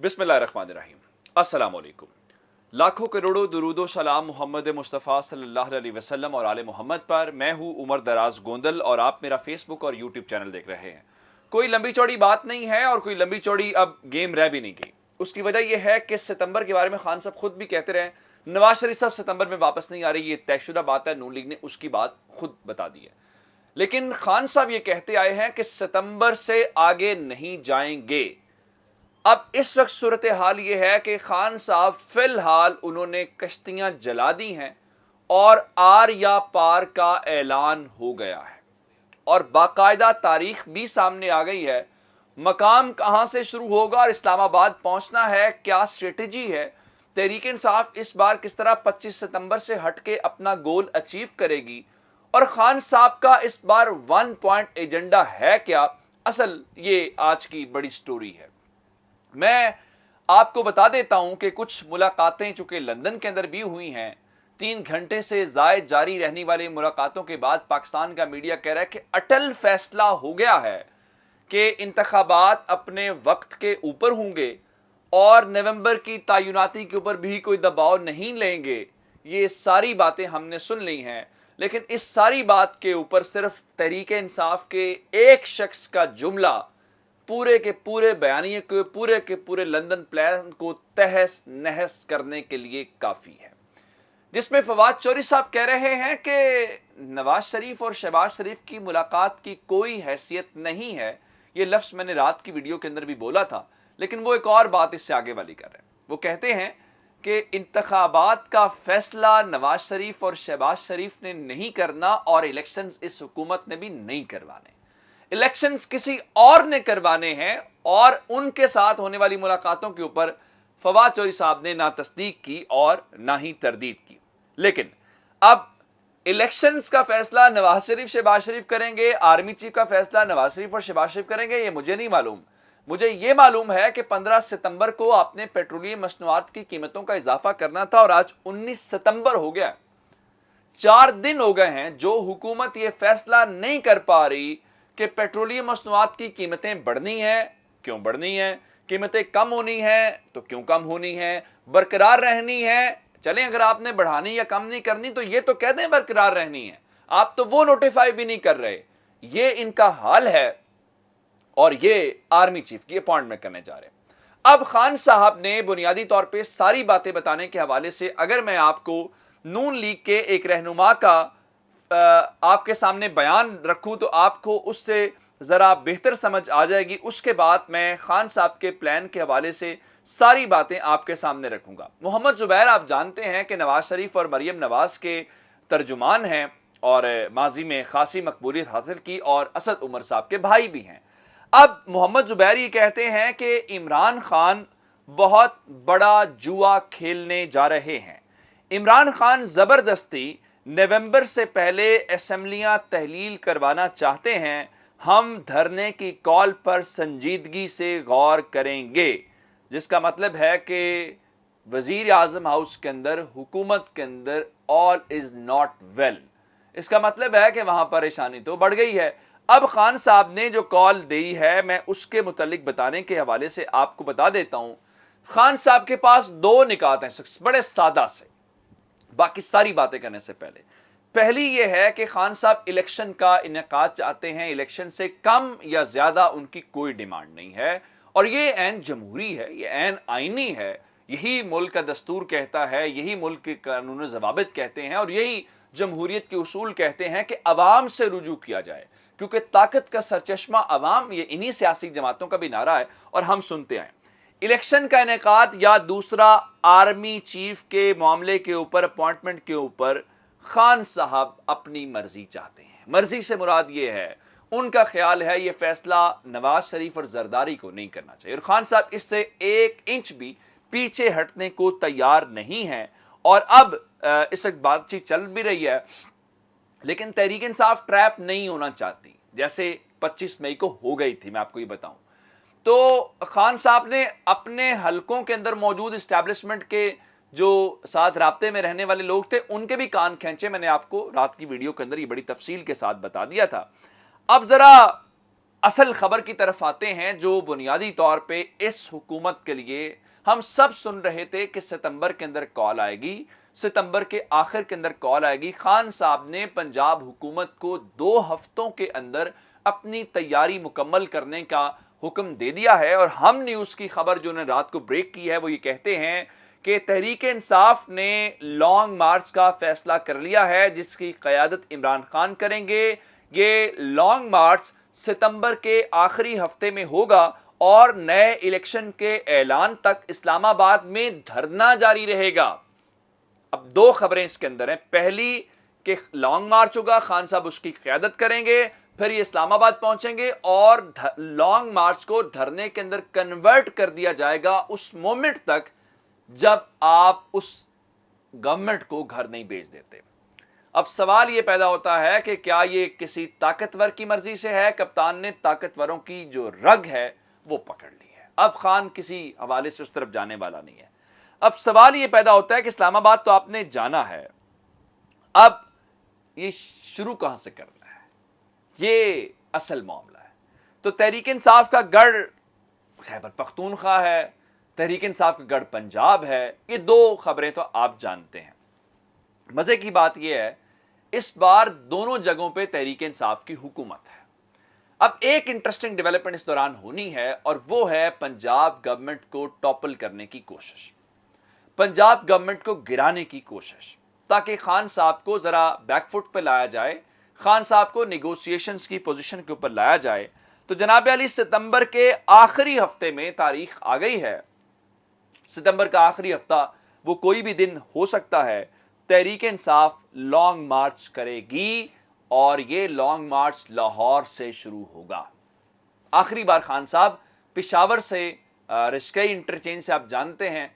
बिस्मिल्लाहिर्रहमानिर्रहीम। अस्सलाम वालेकुम। लाखों करोड़ों दुरूदो सलाम मोहम्मद मुस्तफ़ा सल्लल्लाहु अलैहि वसल्लम और आले मोहम्मद पर। मैं हूँ उमर दराज गोंदल और आप मेरा फेसबुक और यूट्यूब चैनल देख रहे हैं। कोई लंबी चौड़ी बात नहीं है और कोई लंबी चौड़ी अब गेम रह भी नहीं गई। उसकी वजह यह है कि सितंबर के बारे में खान साहब खुद भी कहते रहे, नवाज शरीफ साहब सितंबर में वापस नहीं आ रही, ये तयशुदा बात है। नून लीग ने उसकी बात खुद बता दी है, लेकिन खान साहब ये कहते आए हैं कि सितंबर से आगे नहीं जाएंगे। अब इस वक्त सूरत हाल ये है कि खान साहब फिलहाल उन्होंने कश्तियां जला दी हैं और आर या पार का ऐलान हो गया है और बाकायदा तारीख भी सामने आ गई है। मकाम कहां से शुरू होगा और इस्लामाबाद पहुंचना है, क्या स्ट्रेटेजी है, तहरीक इंसाफ इस बार किस तरह 25 सितंबर से हटके अपना गोल अचीव करेगी और खान साहब का इस बार 1 पॉइंट एजेंडा है क्या, असल ये आज की बड़ी स्टोरी है। मैं आपको बता देता हूं कि कुछ मुलाकातें चूंकि लंदन के अंदर भी हुई हैं, 3 घंटे से जायद जारी रहने वाली मुलाकातों के बाद पाकिस्तान का मीडिया कह रहा है कि अटल फैसला हो गया है कि इंतखाबात अपने वक्त के ऊपर होंगे और नवंबर की तयनाती के ऊपर भी कोई दबाव नहीं लेंगे। ये सारी बातें हमने सुन ली हैं, लेकिन इस सारी बात के ऊपर सिर्फ तहरीक इंसाफ के एक शख्स का जुमला पूरे के पूरे बयानिए को, पूरे के पूरे लंदन प्लान को तहस नहस करने के लिए काफी है, जिसमें फवाद चौधरी साहब कह रहे हैं कि नवाज शरीफ और शहबाज शरीफ की मुलाकात की कोई हैसियत नहीं है। ये लफ्ज मैंने रात की वीडियो के अंदर भी बोला था, लेकिन वो एक और बात इससे आगे वाली कर रहे हैं। वो कहते हैं कि इंतखाबात का फैसला नवाज शरीफ और शहबाज शरीफ ने नहीं करना और इलेक्शंस इस हुकूमत ने भी नहीं करवाने, इलेक्शंस किसी और ने करवाने हैं। और उनके साथ होने वाली मुलाकातों के ऊपर फवाद चौधरी साहब ने ना तस्दीक की और ना ही तरदीद की। लेकिन अब इलेक्शंस का फैसला नवाज शरीफ शहबाज शरीफ करेंगे, आर्मी चीफ का फैसला नवाज शरीफ और शहबाज शरीफ करेंगे, ये मुझे नहीं मालूम। मुझे ये मालूम है कि 15 सितंबर को आपने पेट्रोलियम मसनूआत की कीमतों का इजाफा करना था और आज 19 सितंबर हो गया, 4 दिन हो गए हैं जो हुकूमत ये फैसला नहीं कर पा रही कि पेट्रोलियम मसनूआत की कीमतें बढ़नी है, क्यों बढ़नी है, कीमतें कम होनी है तो क्यों कम होनी है, बरकरार रहनी है। चलें, अगर आपने बढ़ानी या कम नहीं करनी तो ये तो कह दें बरकरार रहनी है, आप तो वो नोटिफाई भी नहीं कर रहे। ये इनका हाल है और ये आर्मी चीफ की अपॉइंटमेंट करने जा रहे हैं। अब खान साहब ने बुनियादी तौर पे सारी बातें बताने के हवाले से अगर मैं आपको नून लीग के एक रहनुमा का आपके सामने बयान रखूं तो आपको उससे जरा बेहतर समझ आ जाएगी। उसके बाद मैं खान साहब के प्लान के हवाले से सारी बातें आपके सामने रखूंगा। मोहम्मद जुबैर आप जानते हैं कि नवाज शरीफ और मरियम नवाज के तर्जुमान हैं और माजी में खासी मकबूलियत हासिल की और असद उमर साहब के भाई भी हैं। अब मोहम्मद जुबैर ये कहते हैं कि इमरान खान बहुत बड़ा जुआ खेलने जा रहे हैं। इमरान खान जबरदस्ती नवंबर से पहले असेंबलियां तहलील करवाना चाहते हैं। हम धरने की कॉल पर संजीदगी से गौर करेंगे, जिसका मतलब है कि वजीर आजम हाउस के अंदर, हुकूमत के अंदर ऑल इज नॉट वेल। इसका मतलब है कि वहां परेशानी तो बढ़ गई है। अब खान साहब ने जो कॉल दी है, मैं उसके मुतालिक बताने के हवाले से आपको बता देता हूं। खान साहब के पास 2 निकात हैं, बड़े सादा से, बाकी सारी बातें करने से पहली यह है कि खान साहब इलेक्शन का इनेकाद चाहते हैं। इलेक्शन से कम या ज्यादा उनकी कोई डिमांड नहीं है और ये ऐन जमहूरी है, ये ऐन आईनी है। यही मुल्क का दस्तूर कहता है, यही मुल्क के कानून ज़वाबित कहते हैं और यही जमहूरियत के उसूल कहते हैं कि अवाम से रुजू किया जाए, क्योंकि ताकत का सरचश्मा अवाम, ये इन्हीं सियासी जमातों का भी नारा है और हम सुनते हैं। इलेक्शन का इनेकाद या दूसरा आर्मी चीफ के मामले के ऊपर, अपॉइंटमेंट के ऊपर खान साहब अपनी मर्जी चाहते हैं। मर्जी से मुराद ये है, उनका ख्याल है ये फैसला नवाज शरीफ और जरदारी को नहीं करना चाहिए और खान साहब इससे 1 इंच भी पीछे हटने को तैयार नहीं है। और अब इस वक्त बातचीत चल भी रही है, लेकिन तहरीक इंसाफ ट्रैप नहीं होना चाहती, जैसे 25 मई को हो गई थी। मैं आपको ये बताऊं तो खान साहब ने अपने हलकों के अंदर मौजूद इस्टेब्लिशमेंट के जो साथ राब्ते में रहने वाले लोग थे, उनके भी कान खींचे। मैंने आपको रात की वीडियो के अंदर ये बड़ी तफसील के साथ बता दिया था। अब जरा اصل خبر کی طرف آتے ہیں جو بنیادی طور پہ اس حکومت کے لیے ہم سب سن رہے تھے کہ ستمبر کے اندر کال آئے گی، ستمبر کے آخر کے اندر کال آئے گی۔ خان صاحب نے پنجاب حکومت کو 2 ہفتوں کے اندر اپنی تیاری مکمل کرنے کا حکم دے دیا ہے، اور ہم نیوز کی خبر جو نے رات کو بریک کی ہے وہ یہ کہتے ہیں کہ تحریک انصاف نے لانگ مارچ کا فیصلہ کر لیا ہے جس کی قیادت عمران خان کریں گے۔ یہ لانگ مارچ ستمبر کے آخری ہفتے میں ہوگا اور نئے الیکشن کے اعلان تک اسلام آباد میں دھرنا جاری رہے گا۔ اب 2 خبریں اس کے اندر ہیں، پہلی کہ لانگ مارچ ہوگا، خان صاحب اس کی قیادت کریں گے، پھر یہ اسلام آباد پہنچیں گے اور لانگ مارچ کو دھرنے کے اندر کنورٹ کر دیا جائے گا اس مومنٹ تک جب آپ اس گورنمنٹ کو گھر نہیں بھیج دیتے۔ اب سوال یہ پیدا ہوتا ہے کہ کیا یہ کسی طاقتور کی مرضی سے ہے؟ کپتان نے طاقتوروں کی جو رگ ہے وہ پکڑ لی ہے، اب خان کسی حوالے سے اس طرف جانے والا نہیں ہے۔ اب سوال یہ پیدا ہوتا ہے کہ اسلام آباد تو آپ نے جانا ہے، اب یہ شروع کہاں سے کرنا ہے؟ یہ اصل معاملہ ہے۔ تو تحریک انصاف کا گڑھ خیبر پختونخوا ہے، تحریک انصاف کا گڑھ پنجاب ہے، یہ 2 خبریں تو آپ جانتے ہیں۔ مزے کی بات یہ ہے اس بار دونوں جگہوں پہ تحریک انصاف کی حکومت ہے۔ اب ایک انٹرسٹنگ ڈیولپمنٹ اس دوران ہونی ہے اور وہ ہے پنجاب گورنمنٹ کو ٹاپل کرنے کی کوشش، پنجاب گورنمنٹ کو گرانے کی کوشش، تاکہ خان صاحب کو ذرا بیک فٹ پہ لایا جائے، خان صاحب کو نیگوسیشنز کی پوزیشن کے اوپر لایا جائے۔ تو جناب علی ستمبر کے آخری ہفتے میں تاریخ آ گئی ہے، ستمبر کا آخری ہفتہ وہ کوئی بھی دن ہو سکتا ہے، تحریک انصاف لانگ مارچ کرے گی اور یہ لانگ مارچ لاہور سے شروع ہوگا۔ آخری بار خان صاحب پشاور سے رشکئی انٹرچینج سے آپ جانتے ہیں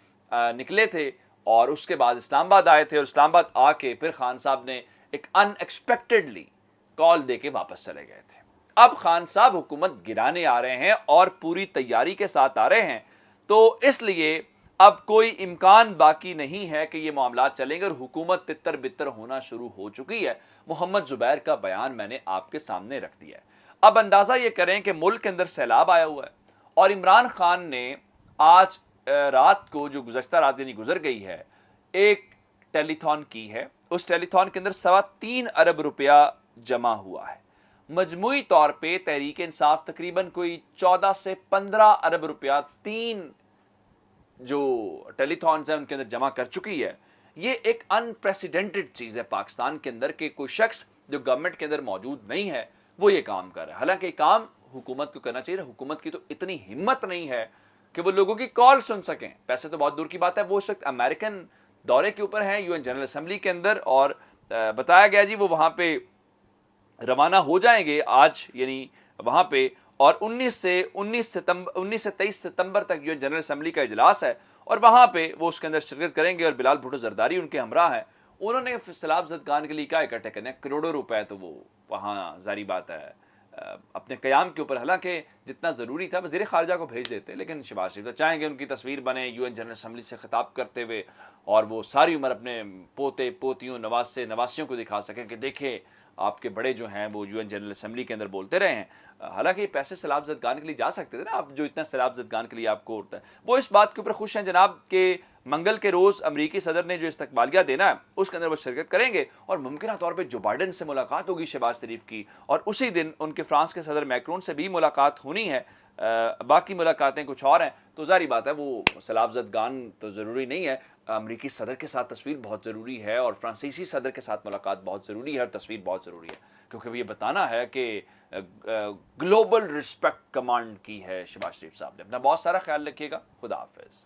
نکلے تھے اور اس کے بعد اسلام آباد آئے تھے، اور اسلام آباد آ کے پھر خان صاحب نے ایک ان ایکسپیکٹڈلی کال دے کے واپس چلے گئے تھے۔ اب خان صاحب حکومت گرانے آ رہے ہیں اور پوری تیاری کے ساتھ آ رہے ہیں، تو اس لیے اب کوئی امکان باقی نہیں ہے کہ یہ معاملات چلیں گے اور حکومت تتر بتر ہونا شروع ہو چکی ہے۔ محمد زبیر کا بیان میں نے آپ کے سامنے رکھ دیا ہے۔ اب اندازہ یہ کریں کہ ملک کے اندر سیلاب آیا ہوا ہے اور عمران خان نے آج رات کو جو گزشتہ رات یعنی گزر گئی ہے ایک ٹیلی تھون کی ہے، اس ٹیلی تھون کے اندر 3.25 ارب روپیہ جمع ہوا ہے۔ مجموعی طور پہ تحریک انصاف تقریباً کوئی 14 سے 15 ارب روپیہ 3 جو ٹیلی تھونز ہیں ان کے اندر جمع کر چکی ہے۔ یہ ایک انپریسیڈنٹڈ چیز ہے پاکستان کے اندر کہ کوئی شخص جو گورنمنٹ کے اندر موجود نہیں ہے وہ یہ کام کر رہا ہے، حالانکہ یہ کام حکومت کو کرنا چاہیے۔ حکومت کی تو اتنی ہمت نہیں ہے کہ وہ لوگوں کی کال سن سکیں، پیسے تو بہت دور کی بات ہے۔ وہ اس وقت امریکن دورے کے اوپر ہیں UN جنرل اسمبلی کے اندر، اور بتایا گیا جی وہ وہاں پہ روانہ ہو جائیں گے آج، یعنی وہاں پہ، اور 19 سے 23 ستمبر تک UN جنرل اسمبلی کا اجلاس ہے اور وہاں پہ وہ اس کے اندر شرکت کریں گے، اور بلال بھٹو زرداری ان کے ہمراہ ہیں۔ انہوں نے سیلاب زدگان کے لیے کیا اکٹھے کرنے ہیں؟ کروڑوں روپے، تو وہ وہاں ظاہری بات ہے اپنے قیام کے اوپر، حالانکہ جتنا ضروری تھا وزیر خارجہ کو بھیج دیتے، لیکن شہباز شریف تو چاہیں گے ان کی تصویر بنے UN جنرل اسمبلی سے خطاب کرتے ہوئے، اور وہ ساری عمر اپنے پوتے پوتیوں نواسے نواسیوں کو دکھا سکیں کہ دیکھیں آپ کے بڑے جو ہیں وہ UN جنرل اسمبلی کے اندر بولتے رہے ہیں۔ حالانکہ یہ پیسے سیلاب زدگان کے لیے جا سکتے تھے نا، آپ جو اتنا سیلاب زدگان کے لیے آپ کو ہوتا ہے۔ وہ اس بات کے اوپر خوش ہیں جناب کہ منگل کے روز امریکی صدر نے جو استقبالیہ دینا ہے اس کے اندر وہ شرکت کریں گے، اور ممکنہ طور پہ جو بائیڈن سے ملاقات ہوگی شہباز شریف کی، اور اسی دن ان کے فرانس کے صدر میکرون سے بھی ملاقات ہونی ہے۔ باقی ملاقاتیں کچھ اور ہیں، تو ظاہری بات ہے وہ سیلاب زدگان تو ضروری نہیں ہے، امریکی صدر کے ساتھ تصویر بہت ضروری ہے اور فرانسیسی صدر کے ساتھ ملاقات بہت ضروری ہے اور تصویر بہت ضروری ہے، کیونکہ یہ بتانا ہے کہ گلوبل رسپیکٹ کمانڈ کی ہے شہباز شریف صاحب نے۔ اپنا بہت سارا خیال رکھیے گا، خدا حافظ۔